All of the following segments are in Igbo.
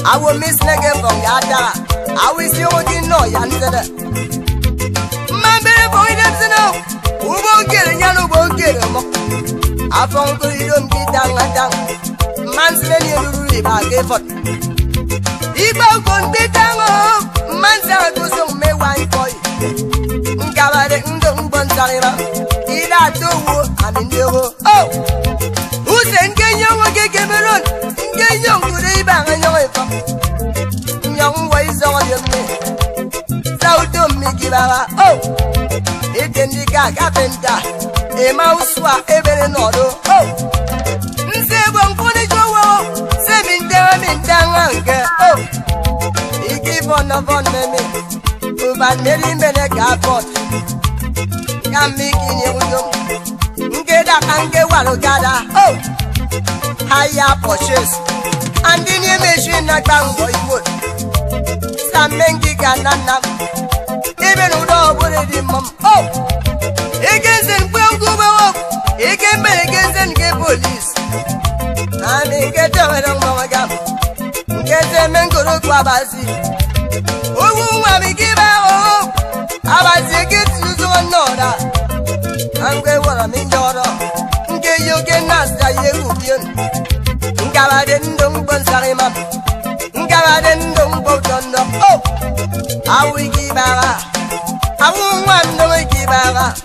I will miss nigga from Yada. I will see what you know, Yansada. My baby boy doesn't know. Who won't get a yellow won't get him. I found you don't get down and down. Man's letting you do it by effort. People won't be down. Man's out to some me one boy. Gavade Ndum Bonsaliva. Did I do I'm in the oh. Who's in Kenya? Get me run. Get young to the bang and young ways on your me. So do me give a oh. It in the gag carpenter. A mouse swap every nodo. Oh. Say one for the show. Seven damn in down. Oh. He give on the fun me. But Nelly Menegapot can make in your get up and get one gada. Oh, higher purchase and in your machine like Bango wood. Some men can not even without putting mum. Oh, against and well go up, again, but against and get police. I may get over on Mama Gap. Get them and go to Quabasi. Oh, I may give out. I was a get you to another. I'm going what I'm in your get you can ask that you can. Gavaden don't burn Sarima. Gavaden don't go on the oh. I will give out. I won't want to give out.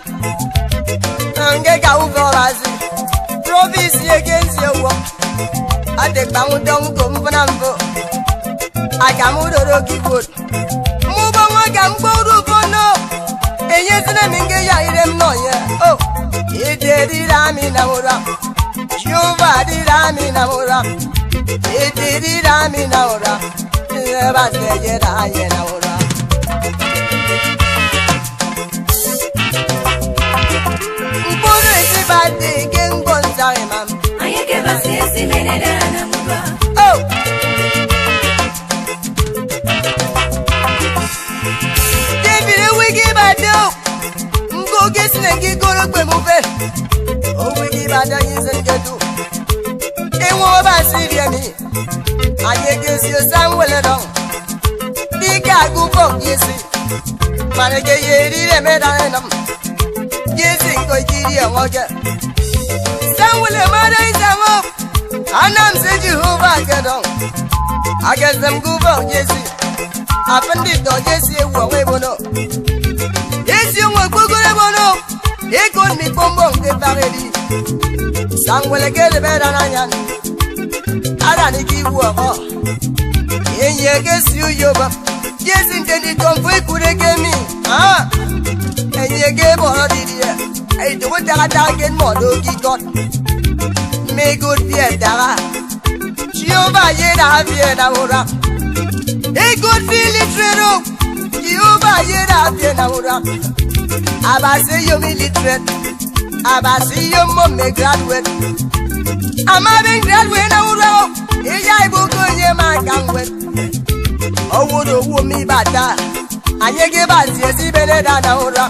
And get out for us. Province against your work. I take bound down come for number. I can move the rocky wood. Move on, I can go to Bono. And yes, and I mean, I am no, yeah. Oh, it did it, I'm in Aura. You did, I'm in Aura. It did it, I'm in Aura. Never say it, I am Aura. Bono is a bad thing, and Gonzalez. I give us a minute. Oh. Go get snake, go look when move it. Oh, we give a dance and get to. And what about Syriani? I guess your son will along. The guy go from yes. Manage a medallion. Yes, go Gideon Walker. Some will have mother is a move. And I'm saying you over get on. I guess them go from Jesse. I found it on Jesse, what we will know. Yes, you will go to Bono. He could me bomb the parody. Some will get better than I am. Arani ki wo. Enye ke siu yoba. Yes intended to foi kureke mi. Ah. Enye ke bo didiye. Ai to ta gen modo ki got. Me good fear dara. Jehovah ye da fear da ora. E good feel it rero. Jehovah ye da fear da ora. Abase yo military. Abase yo mo me graduate. I'm having graduate na ora. E ya ibo ko ye ma kan wet. Owo do wo mi bata. Anye ge ba ti si bele da na ora.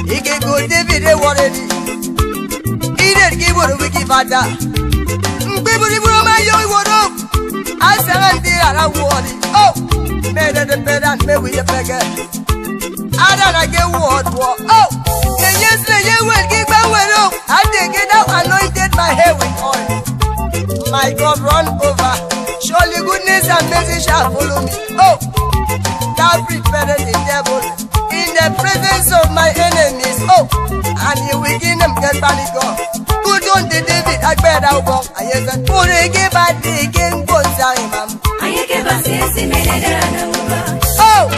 Ike go David e woredi. Ide ki wo wiki bata. Mbiburi buru ma yo wodo. Asanti ara wodi. Oh. Me de pedan me wi de pege. Adana ge word war. Oh. Yes, ye will give away. I take it out, anointed my hair with oil. My God, run over. Surely goodness and mercy shall follow me. Oh, thou prepared the devil in the presence of my enemies. Oh, and you will give them get panic. Good on the David, I better walk. I yes, and put a give back the game, go sorry, ma'am. I give us yes, oh,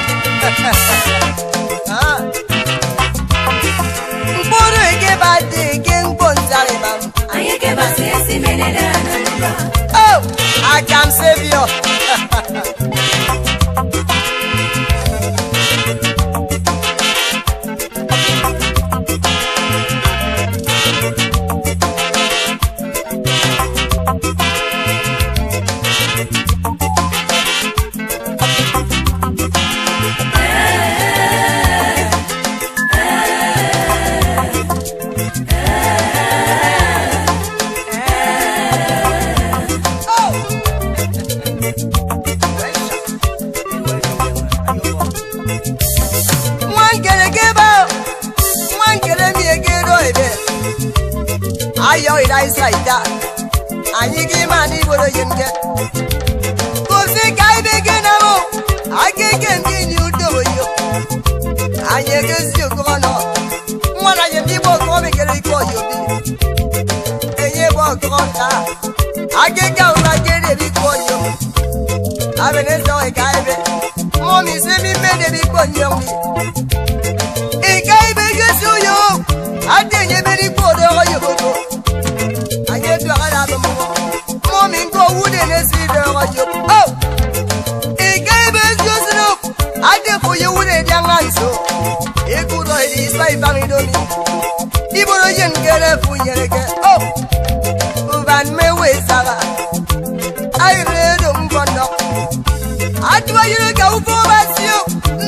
oh, I can save you. Ayo ida isaida anyigi mani boro yenge kosi kai begena mo agege ndi udo yo anyege si ko no mwana yendi bo ko be kere ko yo bi eye bo ko ta agege ura gere bi ko yo abene so e kai be mo mi se mi me de bi ko yo mi e kai be gesu yo adenye be di ko do yo ko mommy go wood in a cedar. Oh, a gave us just enough. I did for you with a young answer. A good idea is my family. He would a young girl for you again. Oh, Van Mayway Sala. I read them for no. I do you go for you.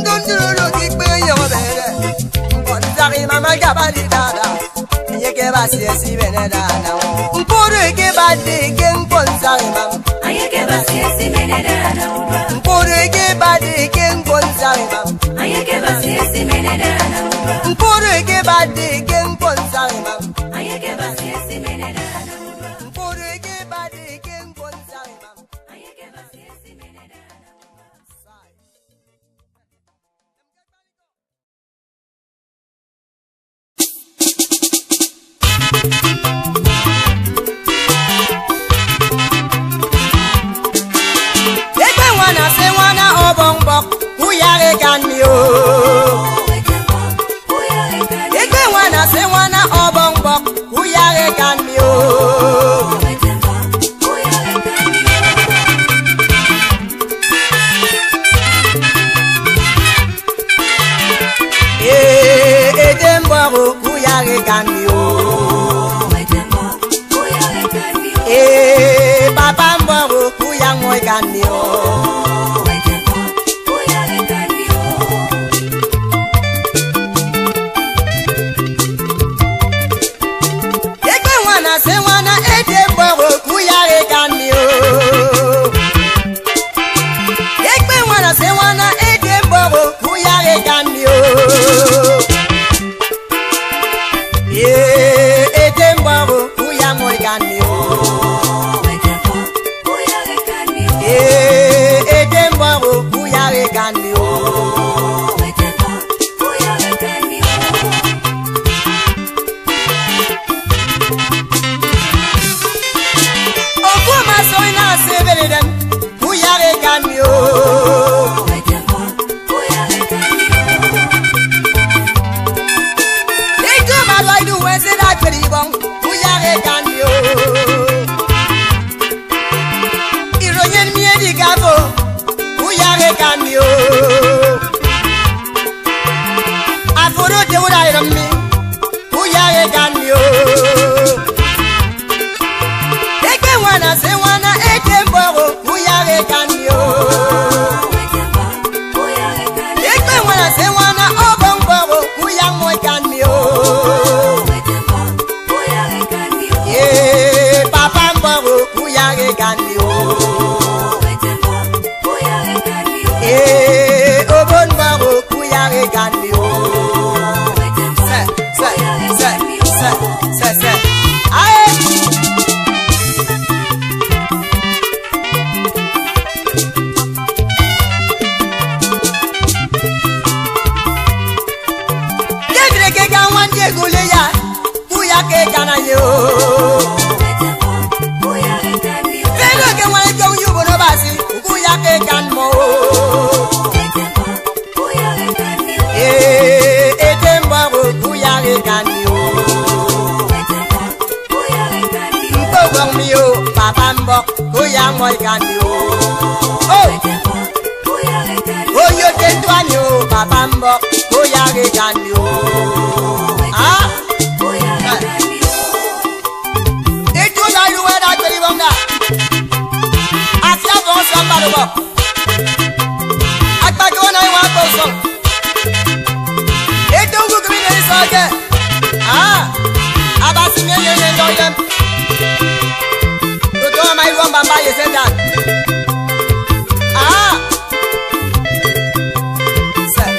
Don't you look at your bed. But sorry, Mamma Gabadi Dada. You gave us yes, even a dana. I give us yes, even a dana. Put a give body game consari, ma'am. I give us yes, even a dana. Put a give body game consari, ma'am. I give us yes, even a dana. Put a give body game consari, ma'am. I give us yes, even a dana. Papa mboro kuya ngoi ganio. Ekwe wana se wana ede mboro kuya ganio. Ekwe wana se wana ede mboro kuya ganio. Ede mboro kuya ngoi ganio. me, who ya can you? Take me one as I wanna eat them, who ya can you? Take me one as I wanna open, who ya can you? Yeah, Papa, who ya can you? Yeah, open, who ya can you? Moi can you? Oh, you did one you, Papambo, who ya can you? Ah, it was I who had actually won that. I slept on somebody. I thought you and I want also. It don't look me any soldier. Ah, about to enjoy them. My room, Bamba, you said that. Ah, sir,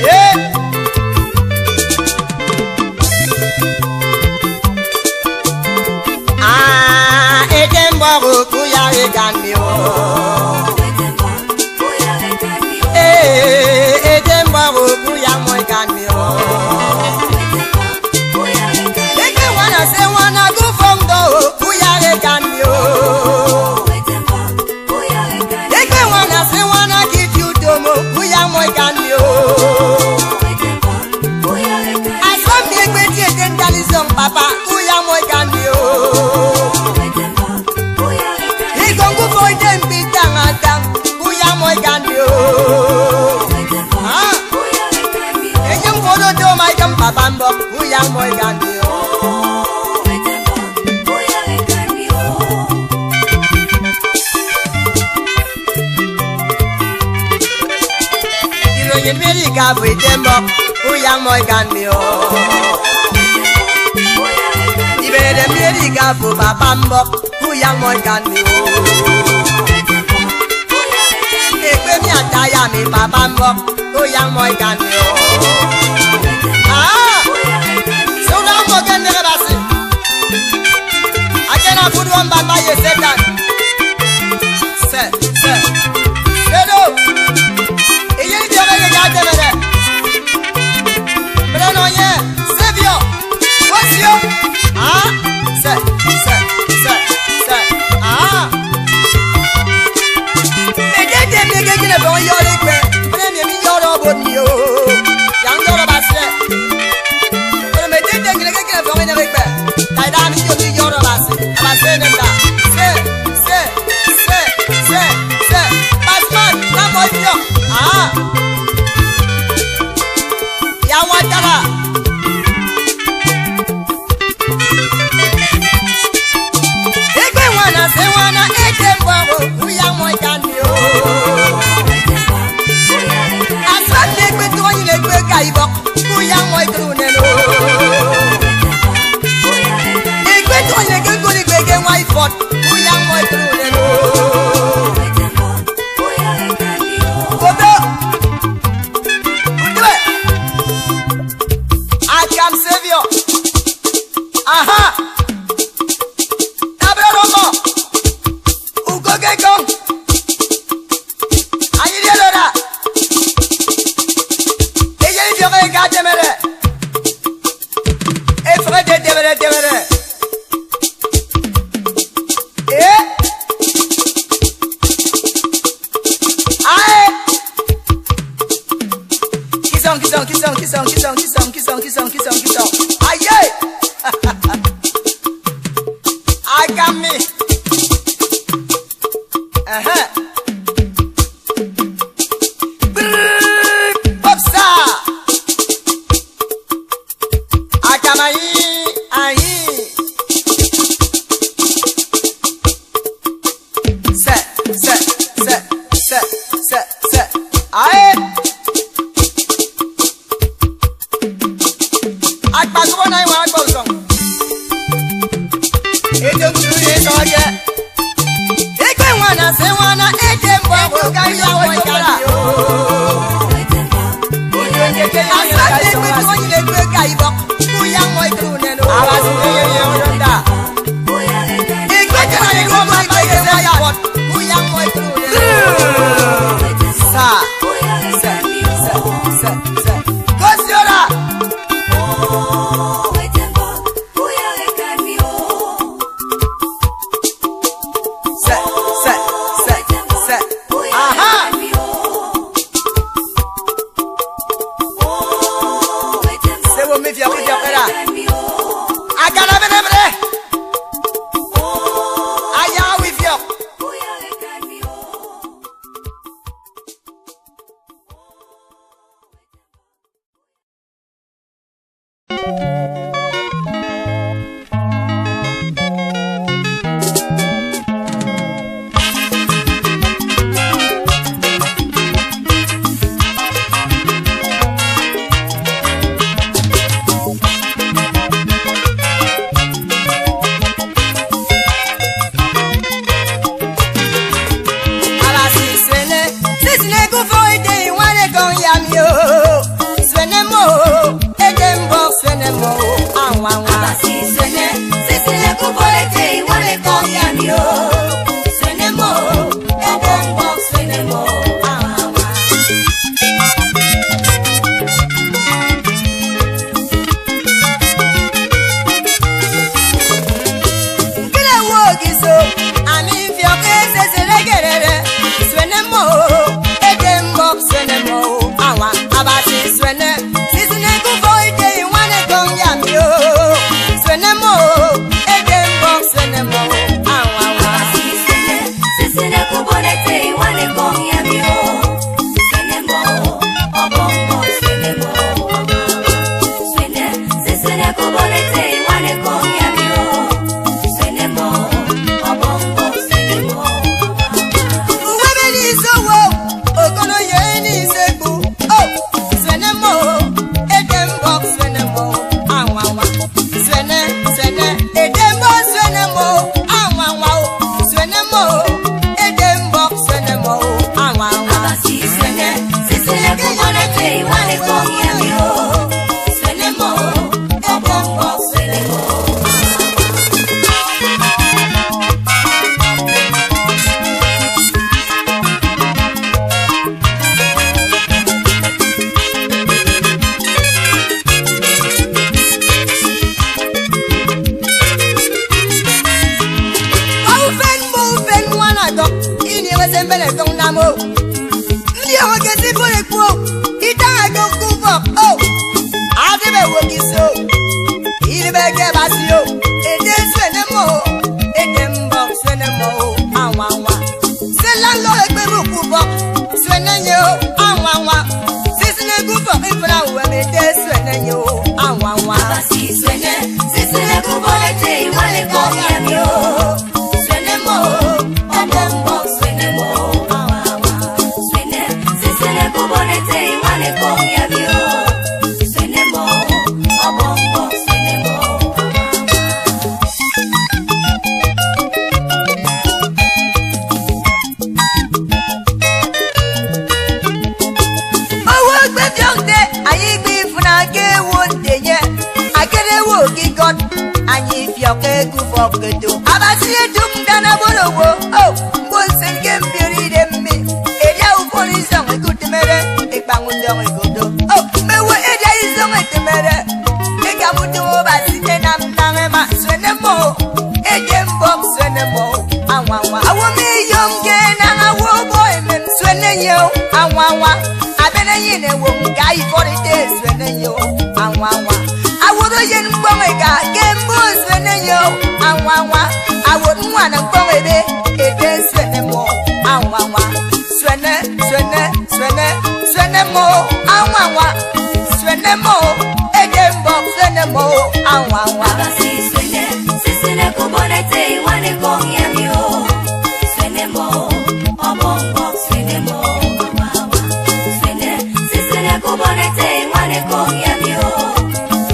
yeah. Ah, Edinburgh, who ya can you? Eh, Edinburgh, who ya can you? If you wanna say wanna go from the can you? Take me one as I wanna give you domo, who ya moi can you? I saw me with you, then Papa, who ya moi can you? He gon' go for them, be dang, who ya moi can you? Ah, and you go to do my Papa, who ya moi can you? America with them up, who young boy can be oh. Even America for Babambo, who young boy can be oh. Take me a tire, me Babambo, who young boy can be oh. Ah, so now I'm again the Rabasi. I cannot put one by my said that. Sir. Aye! I got me. Akpasubona iwa akpọsọ. Ejo kuru etoye. Ekwe wana se wana eje mbọ ka ya wọjara. Asante kwe tuonyi le kwe ka ibo. Kuya mo ikru nenu. Abasi ye yonda. Ekwe jana ni ko ma ka ye ya bot. Kuya mo ikru nenu. Sa. Kosiora.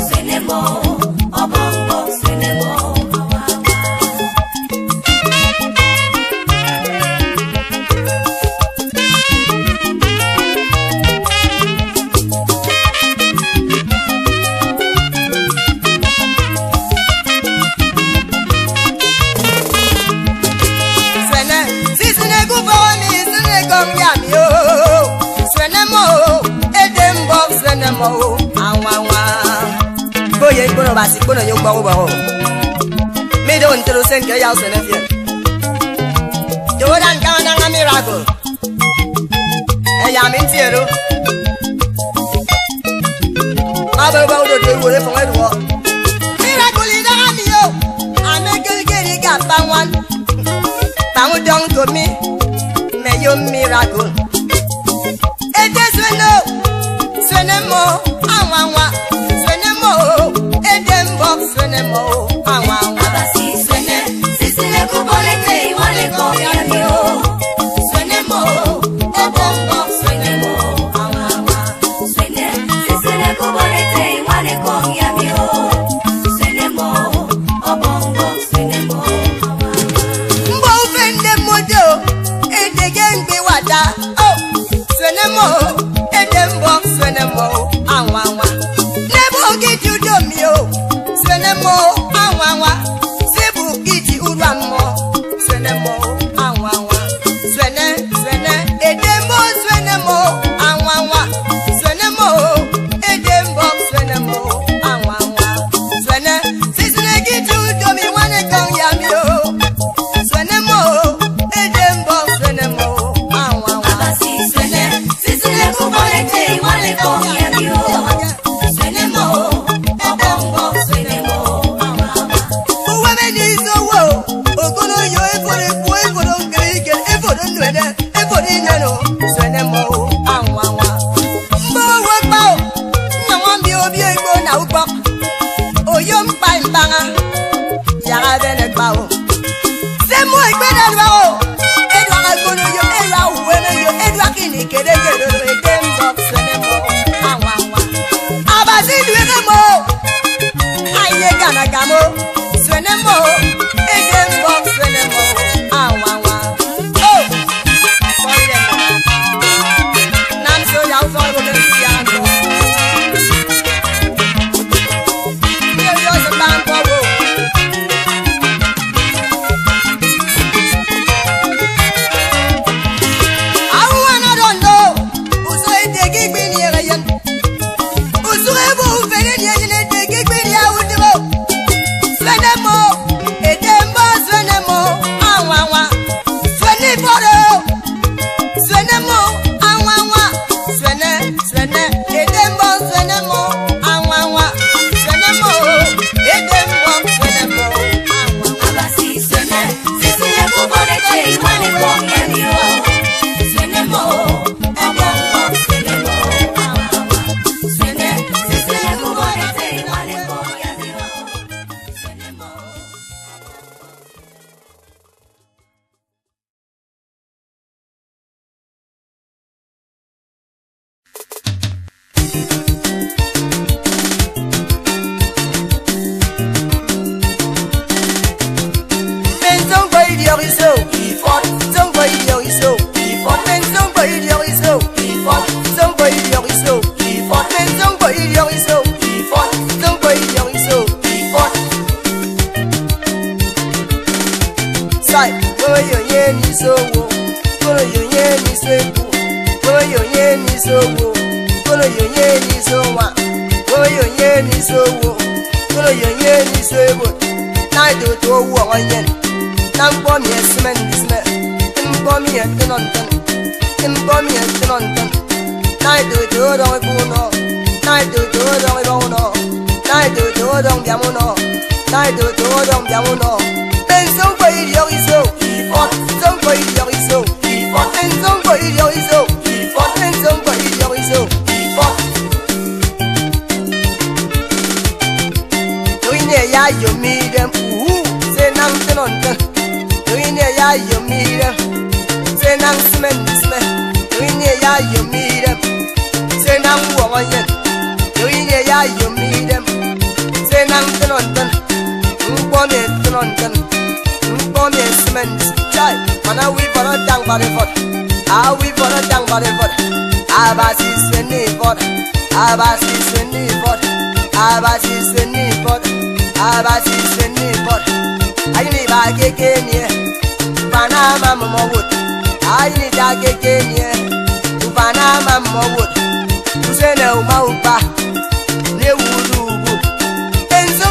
Suene mo basi kono yo gbawo bawo me do ntero sen ke ya so na fie do dan ka na nga miracle e ya me ntiero aba ba do de wo re fo edo miracle ida ga mi yo amegeli ga pangwan pangu dong to me yo miracle ede suenemo anwanwa suenemo edembo suenemo anwanwa basi suene sisile kubolete wale koyamio suenemo obongo suenemo anwanwa suene sisile kubolete wale koyamio suenemo obongo suenemo anwanwa mbo ufende mojo edegengbe wada oh suenemo edembo suenemo anwanwa nebo gidi udomio suenemo anwanwa sebu gidi uramo suenemo anwanwa suene edembo suenemo anwanwa suenemo edembo suenemo anwanwa suene sisine gidi udomi wane kan yamio suenemo edembo suenemo anwanwa basi suene sisile kubolete wale koyamio suenemo obongo suenemo anwanwa uweme ni isowo ogono yo efore bu efore ngirige efore nwede efore nyano suenemo anwanwa mbo wo pa o na wan bi obi egbo na ugbo oyo mpa mbanga yara bene pa o se mo egbe na lwa o edwa ga gono yo edwa uweme yo edwa kini kedegede edembo suenemo anwanwa abasi duwe mo aye gana gamo suenemo edembo suenemo anwanwa oh sorry dem nam so ya so ro le si anto yo so ban po wo awu ana dondo uso edegi gbe ni ereyen uso ebo fere ni ene edegi gbe ni awudimo suenemo edembo suenemo anwanwa suene foro suenemo anwanwa suene edembo suenemo anwanwa suenemo edembo suenemo anwanwa basi suene sisile kubolete wale koyamio suenemo obongo suenemo anwanwa suene sisile kubolete wale koyamio suenemo Benzon boy dioriso ifot zon boy dioriso ifot benzon boy dioriso ifot zon boy dioriso ifot benzon boy dioriso ifot zon boy dioriso ifot sai boy yo ye ni so wo boy yo ye ni so ku boy yo ye ni so wo boy yo ye ni so wa boy yo ye ni so wo boy yo ye ni so wo na do to wo onyen nam bom yes men disme bom yes non bom yes non nai do do buno nai do do buno nai do do biamuno nai do do biamuno ben son boy dioriso ifot son boy dioriso ifot ben son boy dioriso ifot ben son boy dioriso ifot doine ya yo mi dem se nam non doine ya yo mi dem se nam smen doine ya yo mi dem se nam woyen doine ya yo mi dem se nam non mbome smen chai mana we for dang body for we for dang body for abasi sweni for abasi sweni for abasi sweni for abasi sweni for ayini ba keke ni bana mama mo wood ayini da keke ni bana mama mo wood usene uma upa ne wudu bu enzo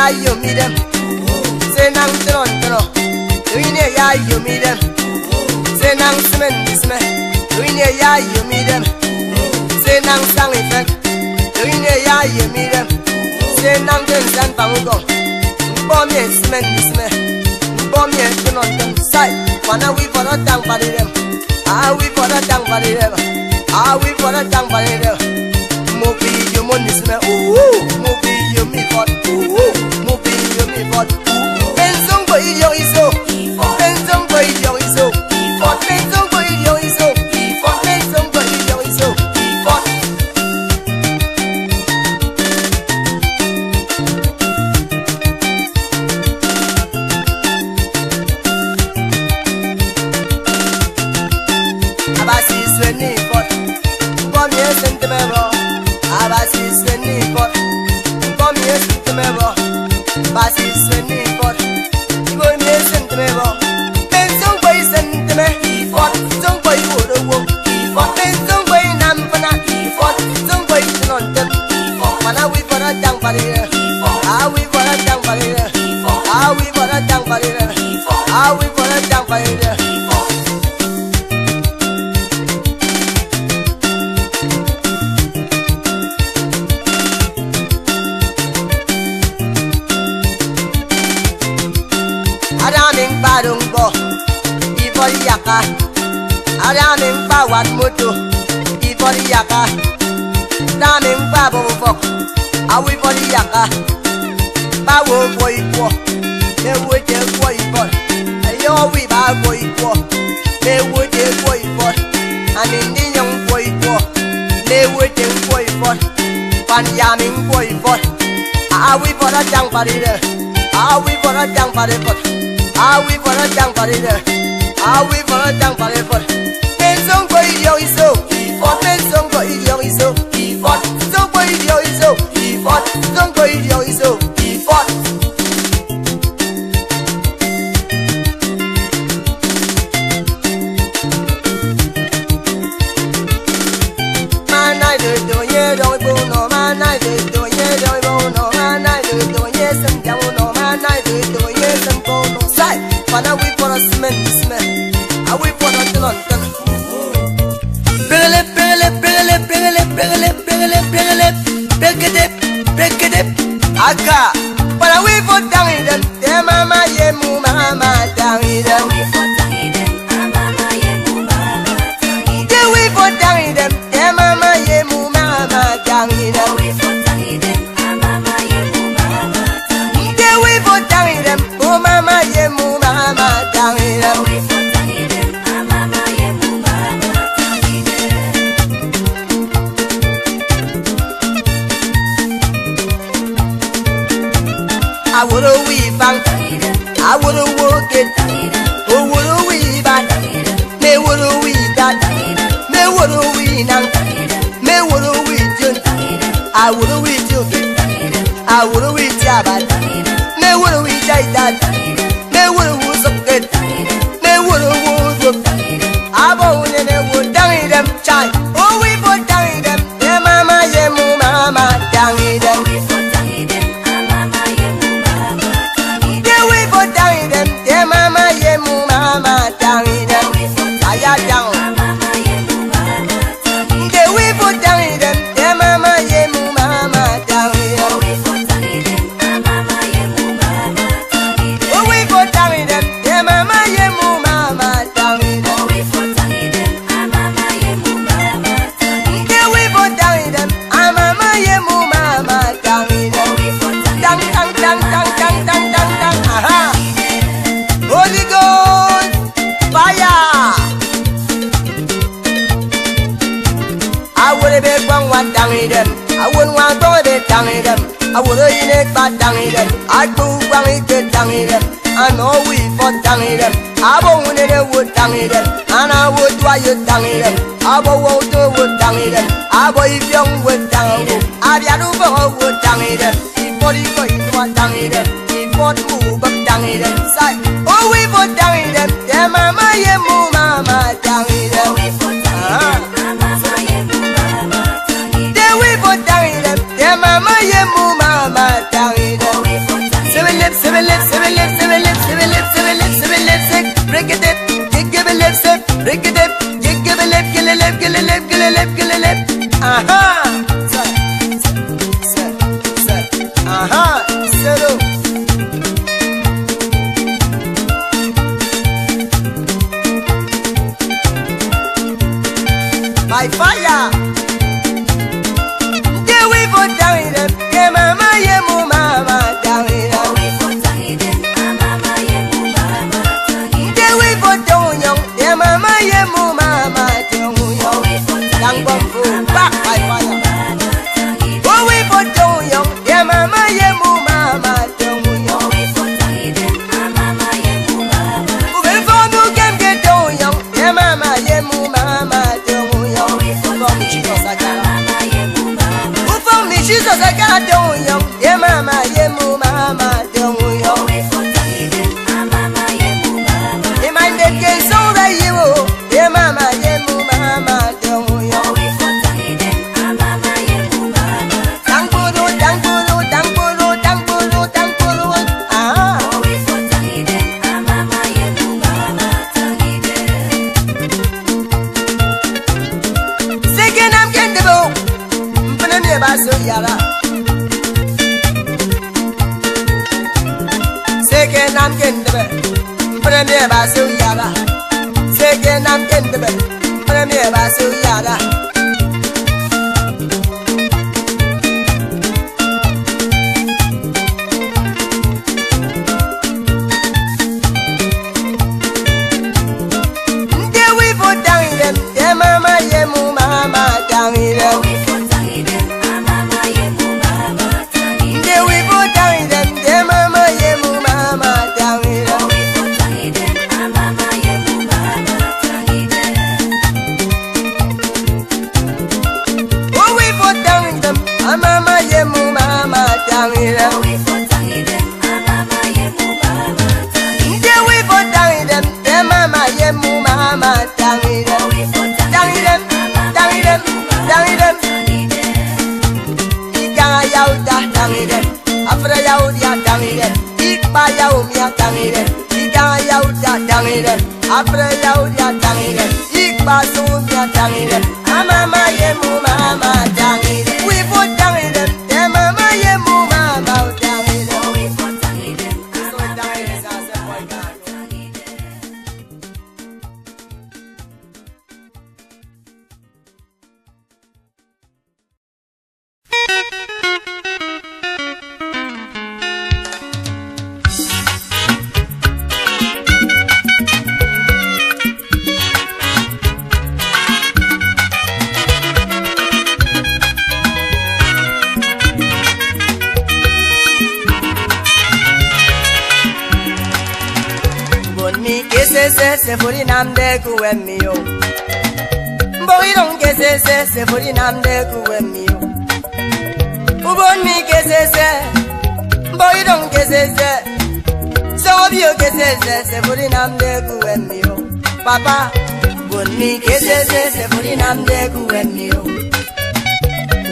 ya yo mi dem. Se nang tron tron. Duine ya yo mi dem. Se nang semen disme. Duine ya yo mi dem. Se nang sang ifen. Duine ya yo mi dem. Se nang den san pangugo. Bomb ye semen disme. Bomb ye tron tron. Sai. Wana we for a tang body dem. Ah we for a tang body dem. Ah we for a tang body dem. Mobi you mon disme. Mobi you mi fort. Mobi you mi fort. Benzong boy yo iso. Benzong boy yo iso. Benzong boy yo iso. Benzong boy yo iso. Abasi sweni fort. Bom ye sentime bro. Abasi sweni fort. Bom ye sentime bro. Abasi sweni fort. Bom ye sentime bro. Benzong boy sentime fort. Benzong boy wodo wo. Benzong boy nampana fort. Benzong boy nonten. Mana we for a tang body. Ah we for a tang body. Ah we for a tang body. Ah we for a tang body. Adaming badungbo, ibori yaka. Adaming bawat mutu, ibori yaka. Adaming babovok, awi bori yaka. Bawo boy po, me wote boy po. Ayo wi ba boy po, me wote boy po. Anindi young boy po, me wote boy po. Panyaming boy po. Awi bora jang paride, awi bora jang paride. Ah we for a jang party there. Ah we for a jang party for. Benzong boy yo iso. Benzong boy yo iso. Benzong boy yo iso. Benzong boy yo iso. Manai de do ye doi bo no. Manai de do ye doi bo no. Manai de do ye sem jang no. Manai de do ye sem bo no. Pana we for a cement. I we for a ton. Break it. Aka. Pana we for down in them. Dem mama ye mu mama down in them. We for down in them. Mama ye mu mama down in them. We for down in them. Dem mama ye mu mama down in them. We for down in them. Mama ye mu mama down in them. We for down in them. Oh mama ye mu mama down in them. We for down in them. Mama ye mu mama down in them. I woulda we bang, I woulda work it. Oh woulda we bang, me woulda we that, me woulda we nang, me woulda we jun. I woulda we jun, I woulda we jabat, me woulda we jai that. Me woulda was up good. Me woulda was up. I won't in it would down in them child. Oh, we put down in them. Yeah, mama, yeah, mama, down in them. Yeah, we put down in them. Yeah, mama, yeah, mama, down in them. I am down. Yeah, we put down in them. Yeah, mama, yeah, mama, down in them. Oh, we put down in them. Yeah, mama, yeah, mama, down in them. Yeah, we put down in them. Ah, mama, yeah, mama, down in them. Dang, dang, dang, dang, dang, dang, dang, dang. Aha. Holy Ghost, fire. I would have been one down in them. I wouldn't want to be down in them. I would have been it bad down in them. I do want to get down in them. I know we fought down in them. I won't let it wood down in them. And I would why you down in them. I won't do wood down in them. I will if young wood down. I be a wood down in them. Before you go into one down in them. Before you move up down in them. Side. Oh, we put down in them. Yeah, mama, yeah, mama, down in them. Yeah, we put down in them. Yeah, mama, yeah, mama, down in them. Jesus I got down young. Yeah mama, yeah mama, down young. Yeah man that can so that you. Yeah mama, yeah mama, down young. Tangpuru, tangpuru, tangpuru, tangpuru, tangpuru. Ah. Second I'm getting the book. Baso yara. Second I'm getting the bed. Premier baso yara. Second I'm getting the bed. Premier baso yara. There we put down them. Yeah mama, yeah mama, down them. Apre ya tangire, ikba sumya tangire, amama ye mu mama tangire, we put tangire, ye mama ye mu mama tangire, we put tangire, so tangire sa se boy ka. Se furi namde kuwemio. Boy don't get se furi namde kuwemio. Ubon mi get se. Boy don't get se. So you get se furi namde kuwemio. Papa, ubon mi get se furi namde kuwemio.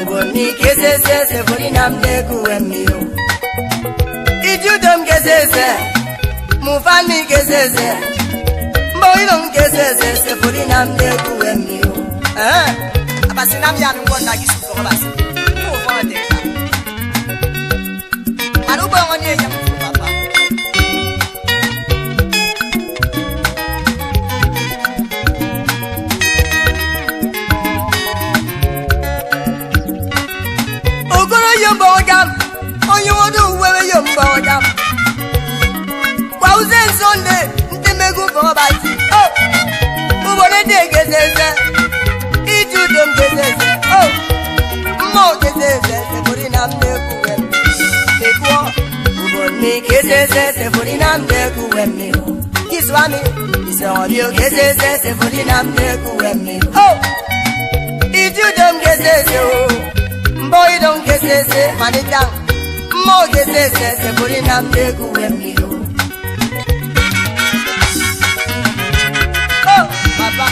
Ubon mi get se furi namde kuwemio. If you don't get se, move on me get se. Boy don't get se furi namde kuwemio. Abasi nam ya ngona gisu ko basi. Ko fo de. Anu ba ngone ya papa. Ogoro yombo gam. Onyo wodu wewe yombo gam. Kwa uzen sonde megu for bati. Oh, who wanna take a zeze? Eat you don't get zeze. Oh, more get zeze. For in am de kuem. The poor who want me get zeze. For in am de kuem. Kiss wami. Is all you get zeze. For in am de kuem. Oh, eat you don't get zeze. Boy don't get zeze. Manita. More get zeze. For in am de kuem. Papa,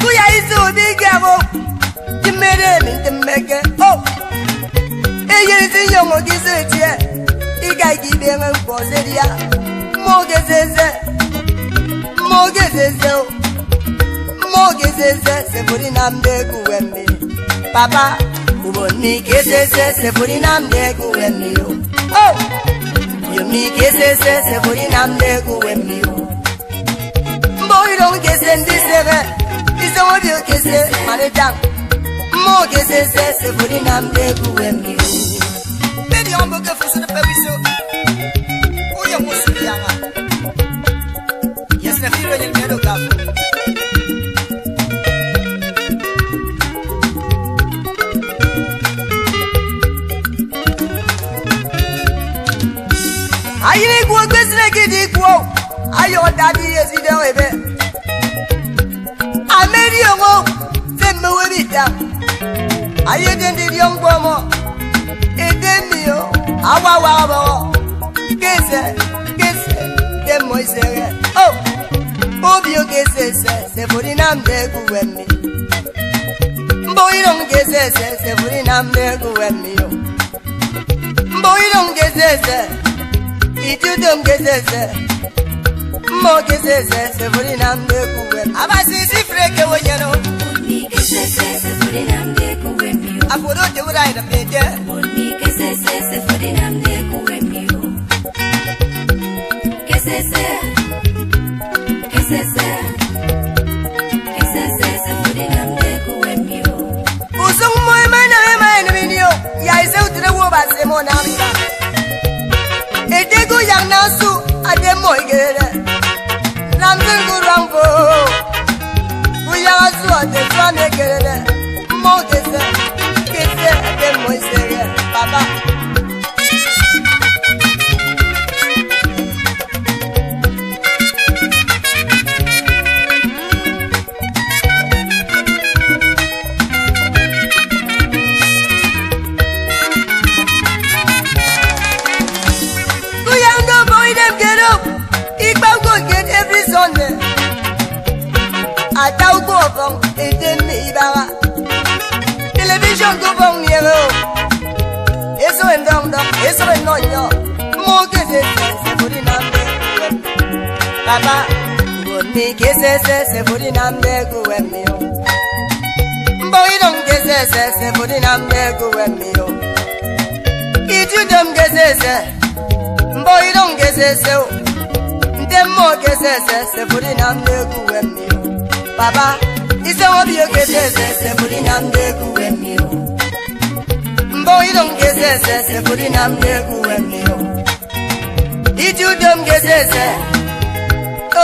kuya isu digabo, kimere mintemeke. Oh, eye isi yongo gisetie, igai gibenga koseria, mogezeze, se furi namde kuwembe. Papa, uboni kesese se furi namde kuwembe. Oh, yumi kesese se furi namde kuwembe. Boy don't kesende seve, iso wabio kese manetang. Mo kesese se furi namde kuwembe. Bedi ombo ke fuso de pebiso. Uya musu yanga. Yes na fibe del miedo kafu. ayini ku gbesile gidi ku ayo dadi eside ebe ameri ongo temme webita ayede ndi yongbomo edemio awa bo kese demo isere oh obio kese se fori namde ku wemmi mboirong kese se fori namde ku wemmi yo mboirong kese itudom kese mo kese se fori namde ku wemmi abasi freke wonyano ni kese se fori namde ku wemmi yo apodo de urai da pete ni kese se fori namde ku wemmi yo kese se fori namde ku wemmi yo usung moy mana minio ya ise utre wo ba se mo na mi edego yang nasu ade moy gere namzen gurambo uya asu ade fane gere mo kese ade moy sere baba Sunday, I don't go from it in me, Baba. Television go from you. It's so in down, it's so in on you. More kisses, put in on me. Papa, would me kisses, put in on me, go and me. Boy, don't kisses, put in on me, go and me. Eat you dumb kisses, boy, don't kisses. Demo kese furi namde kuwemi Baba isa wabio kese furi namde kuwemi Mboy don kese furi namde kuwemi Ijudom kese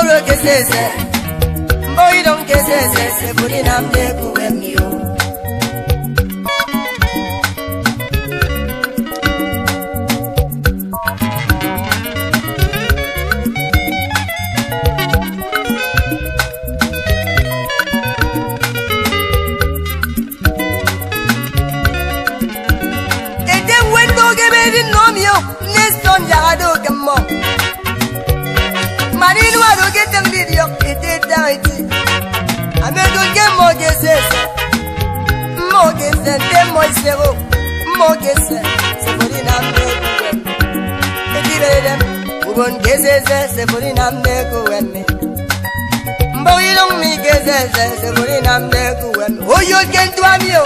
Oro kese Mboy don kese furi namde kuwemi Neston yado kemo Marino ado get them video it daiti Amedo kemo gesese Mo gese demo isero Mo gese se fori namde Edibedem ubon gesese se fori namde kuwemme Mboirong mi gesese se fori namde kuwemme Oyo gentu amio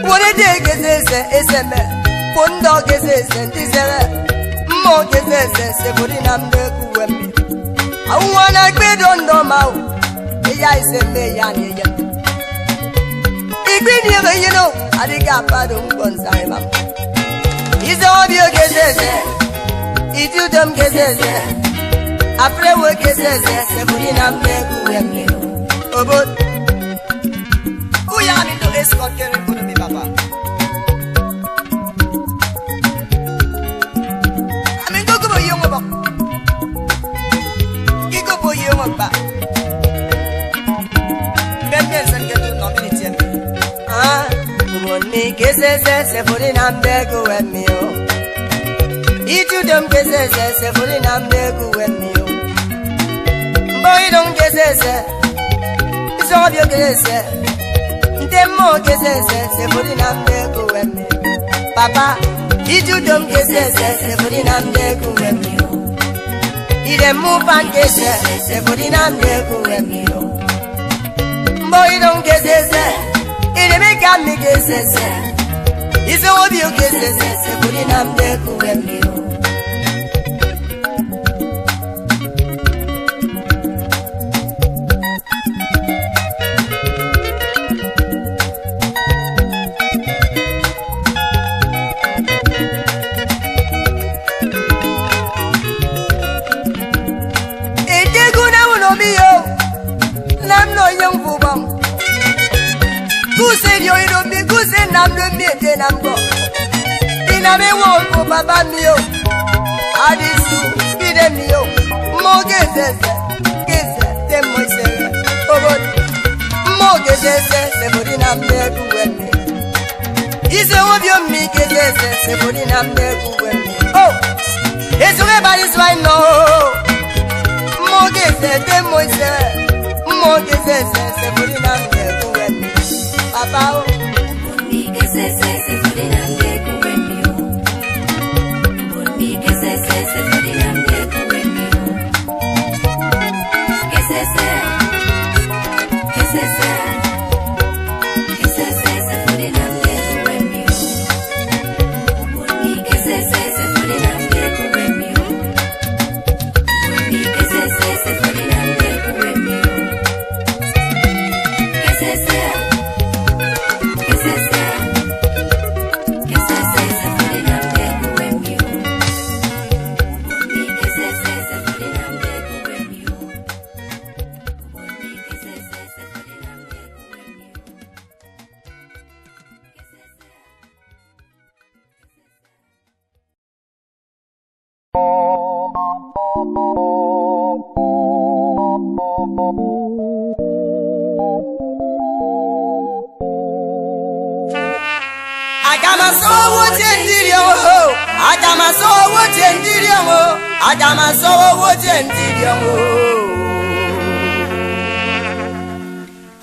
Wone de gesese eseme Pondo gesese tisere Mo gesese se fori namde kuwemme Awana gbedondo mau Eya iseme ya niye Igbini reyino Adiga pado mbonsa imam Izo obio gesese Idudom gesese Apre wo gesese se fori namde kuwemme Obot Kuya mindo escort kere kono mi papa Ba Benden sen ketu no minitien Umoni kesese fori namde kuwemi o Itudom kesese fori namde kuwemi o Boy don kesese Zobio kesese Demo kesese fori namde kuwemi Papa Itudom kesese fori namde kuwemi o Ide mupan kese fori namde kuwemi o Boy don kesese ide mekami kesese Izo obio kesese fori namde kuwemi o Namgo Iname wongo baba mio Adisu gezeze geze demoisere obodi mo gezeze sebodi na mneku wene ize wobio mi gezeze sebodi na mneku wene oh everybody swine no mo gezeze demoisere mo gezeze sebodi na mneku wene papa oh mi gezeze sebodi na mneku wene mi gezeze sebodi na mneku wene gezeze gezeze gezeze sebodi na mneku wene mi gezeze sebodi na mneku wene mi gezeze sebodi na mneku wene gezeze gezeze gezeze sebodi na mneku wene mi gezeze sebodi na mneku wene mi gezeze sebodi na mneku wene Agamasowo tendiriowo Agamasowo tendiriowo Agamasowo tendiriowo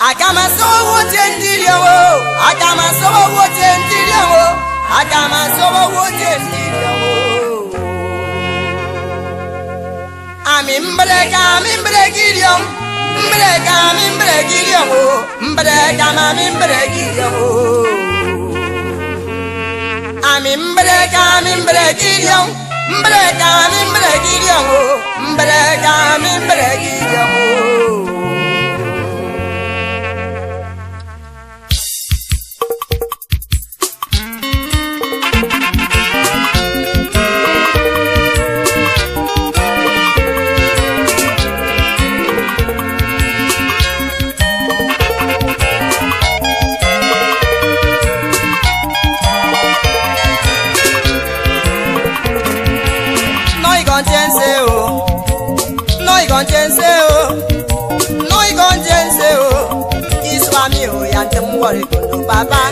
Agamasowo tendiriowo Agamasowo tendiriowo Agamasowo tendiriowo Amimbrega mimbregiriom Mbrega mimbregiriom Mbrega mimbregiriom Amimbrega mimbregiriom Mbrega mimbregiriom Mbrega mimbregiriom Papa,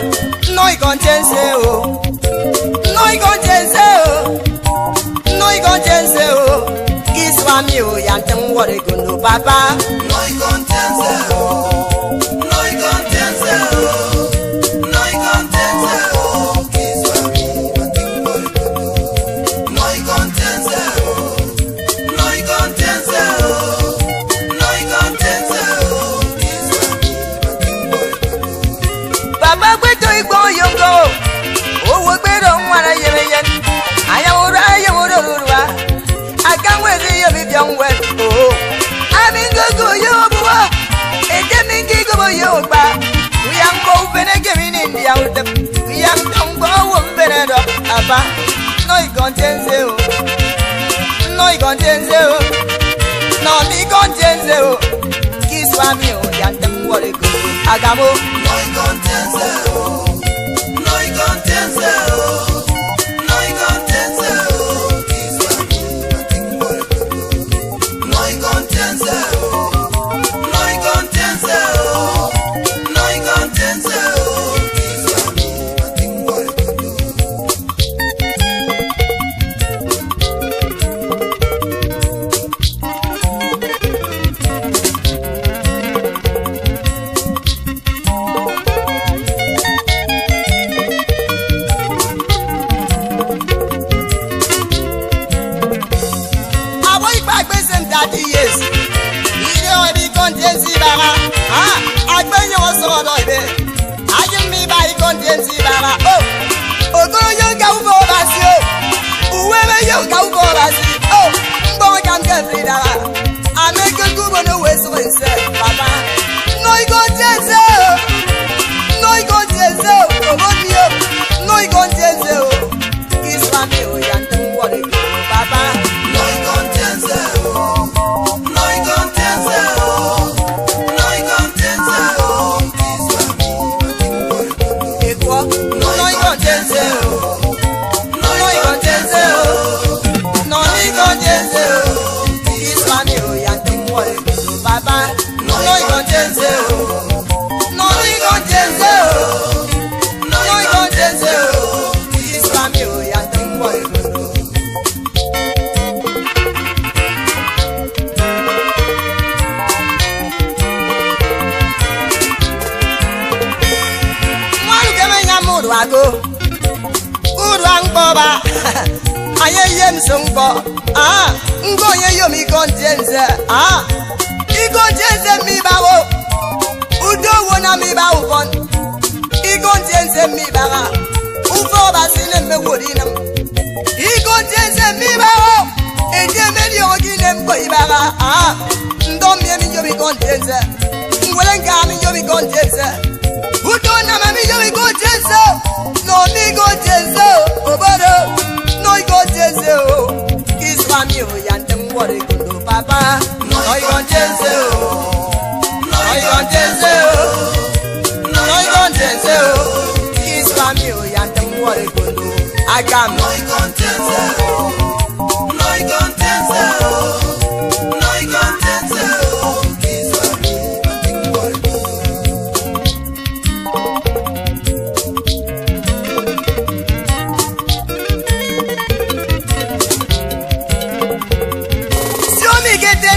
no y concenseo, no y concenseo, no y concenseo, Kiswamio yantem waregundo papa, no y concenseo, no y concenseo, no y concenseo, Kiswami yantem waregundo, no y concenseo, no y concenseo, no y concenseo, Kiswami yantem waregundo. Papa kweto igbo yongo, owo gbero nwara yemeyen, ayawura ayawururwa, akanwezi yebibyongwe, oh, amingogo yobuwa, ekemingi gobo yoba, uyango ufene kemini ndiya udem, uyango ufene do, papa, no ikontense o, no ikontense o, no mi kontense o, Kiswami o yantem warego, agamo. No y concenseo, no y concenseo, no y concenseo, Kiswami yantem waregundo. No y concenseo, no y concenseo, no y concenseo, Kiswami yantem waregundo. dem sungbo ngoye yo mi kontenze I kontenze mi bawo udo wona mi bawo kon I kontenze mi baga ufo basine me wodinam I kontenze mi bawo ende me yo ginem ko ibaga ndom mi yo mi kontenze ngwele ngami yo mi kontenze udo na mami yo mi kontenze no mi kontenze obodo no I kontenze Iswami o yantem wore kundo papa no I kontenze no I kontenze no I kontenze Iswami o yantem wore kundo agam no I kontenze no I kontenze no I kontenze Iswami yantem wore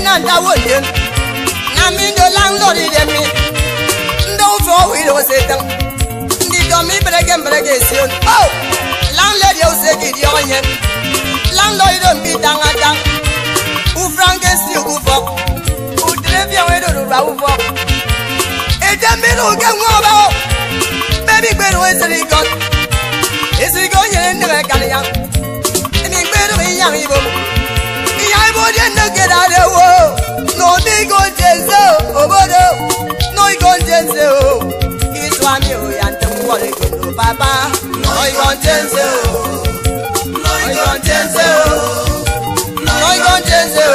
Nanda wolen na mi do landlord de mi ndo fo wi do setan ndi do mi brege sion landlord yo se ki di onye landlord do mi dangata u franken si ku fo u trevia we do ba u fo e de mi lo ke ngo ba baby gbe do esri gon ye ne ka ya ni gbe do yan ibo I wouldn't get out of war. No, they go Jenzo, Obodo. No, I go Jenzo. It's one you and the water go Papa. No, I go Jenzo. No, I go Jenzo. No, I go Jenzo.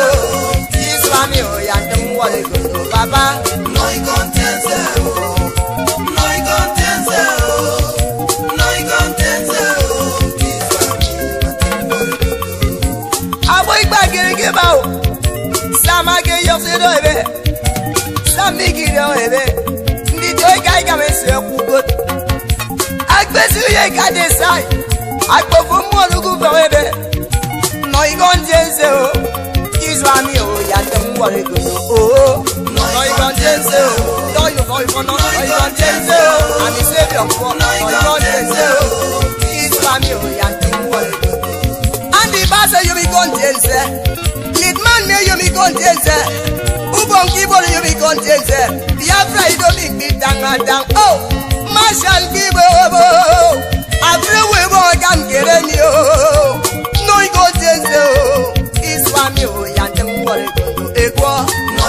It's one you and the water go Papa. No, I go Jenzo. No, I go Jenzo. No, I go Jenzo. Sama ke yo se do ebe Sami ki do ebe Ndi do ga ga me se ku got Agbesu ye ga de sai Agbo fo mo lugu fo ebe No I gon jense o Iswami o ya dem wore go No I gon jense o Do you for no I gon jense o Ami se bi o No I gon jense o Iswami o ya dem wore go Andi ba se you be gon jense Man me you me contenze Ubon kibole you me contenze Biafra ido big big dang Marshal kibobo Afre webo gam gereni o No I contenze o Iswami o yantem wore gondo ekwo No I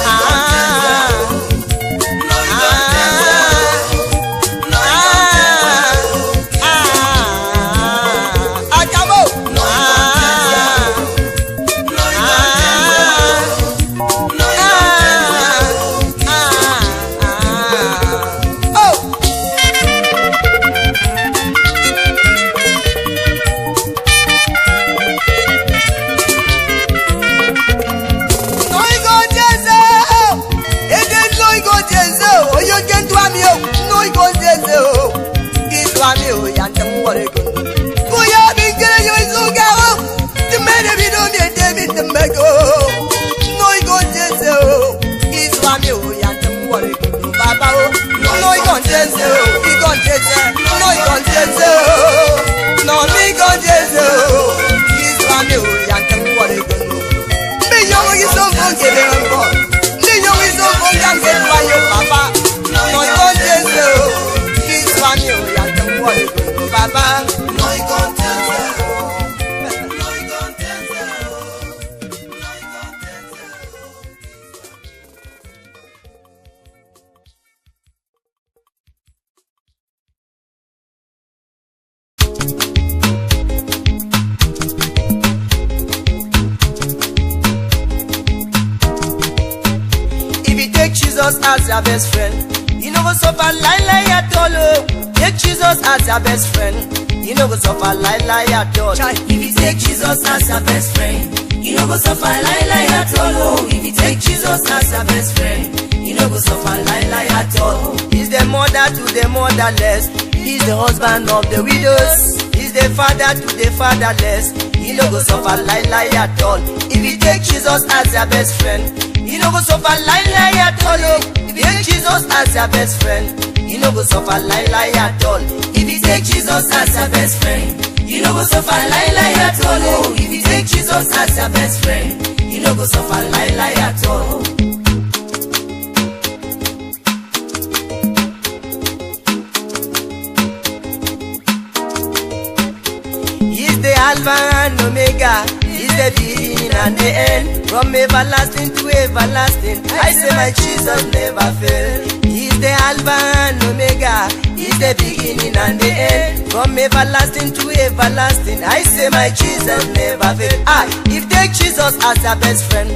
as your best friend, you know go suffer lie at all. Take Jesus as your best friend, you know go suffer lie at all. If you take Jesus as your best friend, you know go suffer lie at all. If you take Jesus as your best friend, you know go suffer lie at all. He's the mother to the motherless, he's the husband of the widows, he's the father to the fatherless. You know go suffer lie at all. If you take Jesus as your best friend, you know go suffer lie at all. If you take Jesus as your best friend, you know go suffer lie at all. If you take Jesus as your best friend, you know go suffer lie at all. If you take Jesus Jesus as your best friend, you no go suffer lie at all. He's the Alpha and Omega, he's the beginning and the end. From everlasting to everlasting, I say my Jesus never fail. He's the Alpha and Omega, he's the beginning and the end. From everlasting to everlasting, I say my Jesus never fail. If take Jesus as your best friend,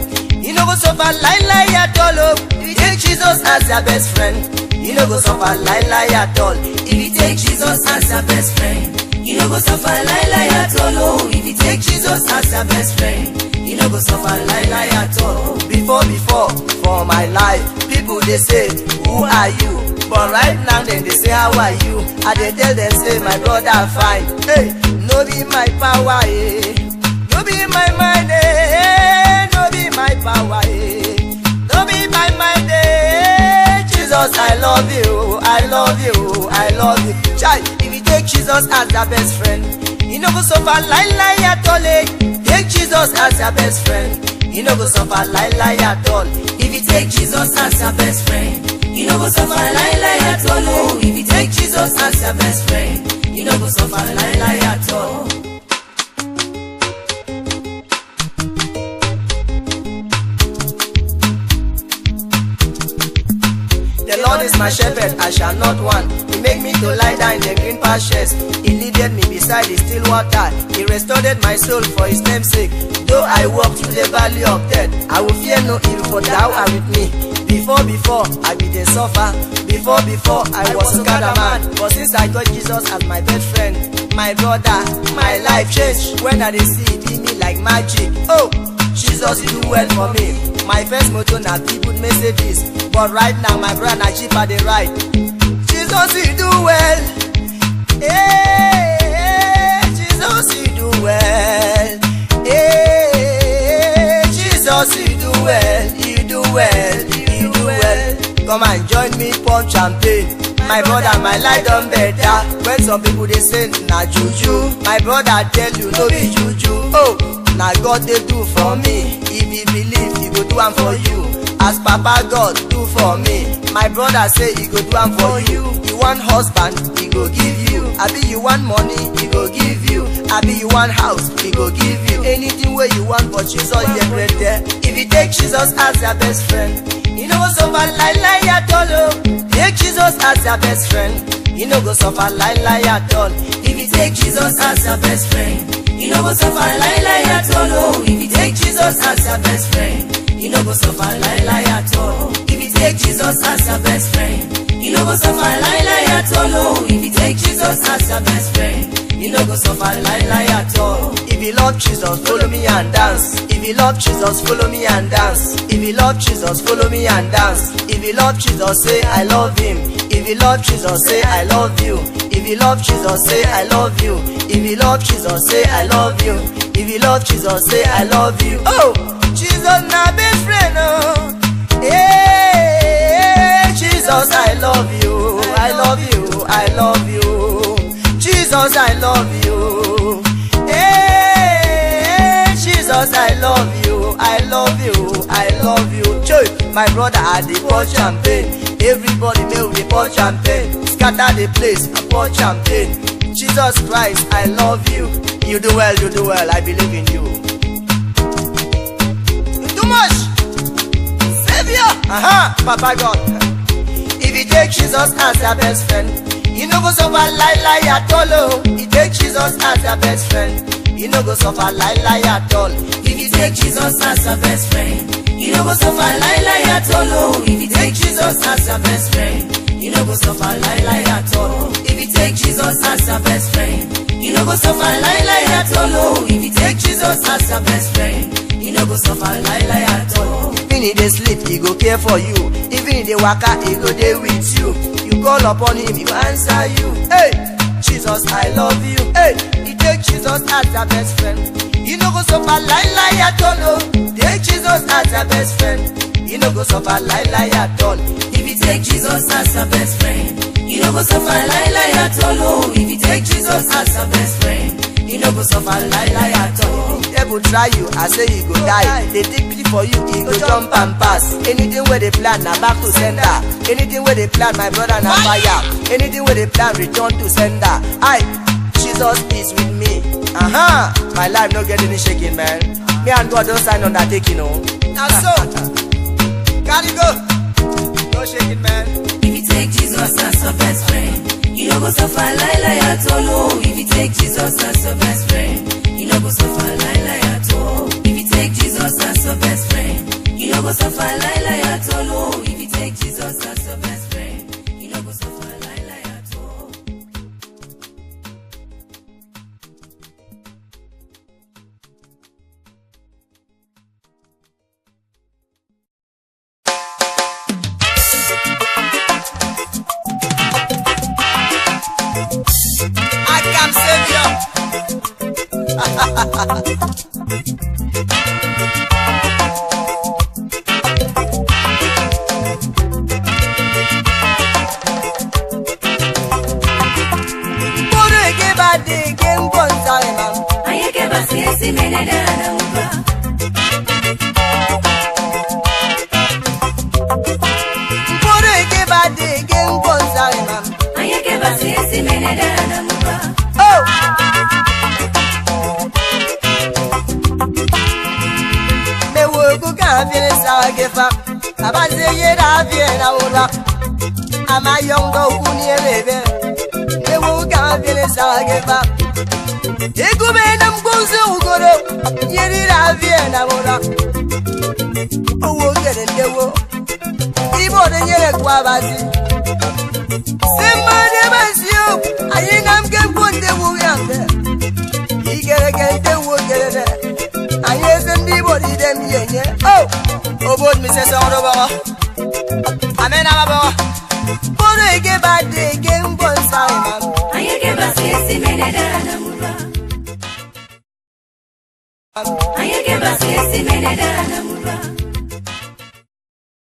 you no go suffer lie at all. If you take Jesus as your best friend, you no go suffer lie at all. If you take Jesus as your best friend, you no go suffer lie at all. If you take Jesus as your best friend, you no go suffer lie at all. Before, for my life, people they say, who are you? But right now then they say, how are you? I they tell them say, my brother fine. Hey, no be my power, no be my mind, no be my power, no be my mind. Jesus, I love you, I love you, I love you. Child, if you take Jesus as your best friend, you no go suffer lie at all. Take Jesus as your best friend, you no go suffer lie at all. If you take Jesus as your best friend, you no go suffer lie at all. If you take Jesus as your best friend, you no go suffer lie at all. The Lord is my shepherd, I shall not want. He make me to lie down in the green pastures. He leaded me beside the still water. He restored my soul for his name's sake. Though I walk through the valley of death, I will fear no evil, for thou art with me. Before, I be the suffer. Before, I was a scattered man. But since I got Jesus as my best friend, my brother, my life changed. When I see it, be me like magic. Oh, Jesus, you do well for me. My first motto na people Mercedes, but right now my brother na cheap at the right. Jesus, you do well. Hey, Jesus, you do well. Hey, Jesus, you do well. You do well. You do well. Come and join me, pump champagne. My brother, my life done better. When some people they say na juju, my brother tell you no be juju. Oh, na God they do for me. If you believe, he go do am for you. As Papa God do for me, my brother say he go do am for you. You want husband, he go give you. Abi you want money, he go give you. Abi you want house, he go give you. Anything where you want, but Jesus get right there. If you take Jesus as your best friend, you no go suffer lie at all. Take Jesus as your best friend, you no go suffer lie at all. If you take Jesus as your best friend, you no go suffer lie at all. If you take Jesus as your best friend, you no go suffer lie at all. If you take Jesus as your best friend, you no go suffer lie at all. If you take Jesus as your best friend, you no go suffer lie at all. If you love Jesus, follow me and dance. If you love Jesus, follow me and dance. If you love Jesus, follow me and dance. If you love Jesus, say I love him. If you love Jesus, say I love you. If you love Jesus, say I love you. If you love Jesus, say I love you. If you love Jesus, say I love you. Oh, Jesus my best friend, oh. Hey, Jesus, I love you. I love you. I love you. Jesus, I love you. Hey, Jesus, I love you. I love you. I love you. Joy, my brother, I dey pour champagne. Everybody may we pour champagne. Scatter the place, I pour champagne. Jesus Christ, I love you. You do well, I believe in you. You too much, Savior. Papa God. If you take Jesus as your best friend, you no go suffer lie at all. You take Jesus as your best friend, you no go suffer lie at all. If you take Jesus as your best friend, you no go suffer lie at all. If you take Jesus as your best friend, you no go suffer lie at all. If you take Jesus as your best friend, you no go suffer lie at all. If you take Jesus as your best friend, you no go suffer lie at all. Even if they sleep, he go care for you. Even if they waka, he go there with you. You call upon him, he will answer you. Hey, Jesus, I love you. Hey, you take Jesus as your best friend, you no go suffer lie at all. Take Jesus as your best friend, you no go suffer lie at all. If you take Jesus as your best friend, you no go suffer lie at all. If you take Jesus as your best friend, you no go suffer lie at all. Devil try you, I say you go die. They dig pity for you, he go jump and pass. Anything where they plan, now back to sender. Anything where they plan, my brother, now fire. Anything where they plan, return to sender. Jesus is with me. My life no get any shaking, man. Me and God don't sign undertaking, no. Now so, gotta go. No shaking, man. If you take Jesus as your best friend, you no go suffer lie at all. Oh, if you take Jesus as your best friend, you no go suffer lie at all. If you take Jesus as your best friend, you no go suffer lie at all. Oh, if you take Jesus as your best friend, you no go suffer lie at all. I can save you. Ayeke basi esimene dada muba. Ayeke basi esimene dada muba. Me wo ku kan fi sa gefa. Abaze ye da fi na ura. Ama yongo ku ni rebe. Me wo kan fi sa gefa. Ekume nam goze ugoro. Yeri da fi na ura. Owo gere ndewo. Ibo de yere kwa bazi. Semane basio. Ayinam ke konde wo yande. Igere kente wo gere. Ayezendi body dem yenye. Obod mi se soro baba. Amen baba. Bore ge bade ge mbon saima. Ayeke basi esimene dada muba. Ayeke basi esimene dada muba.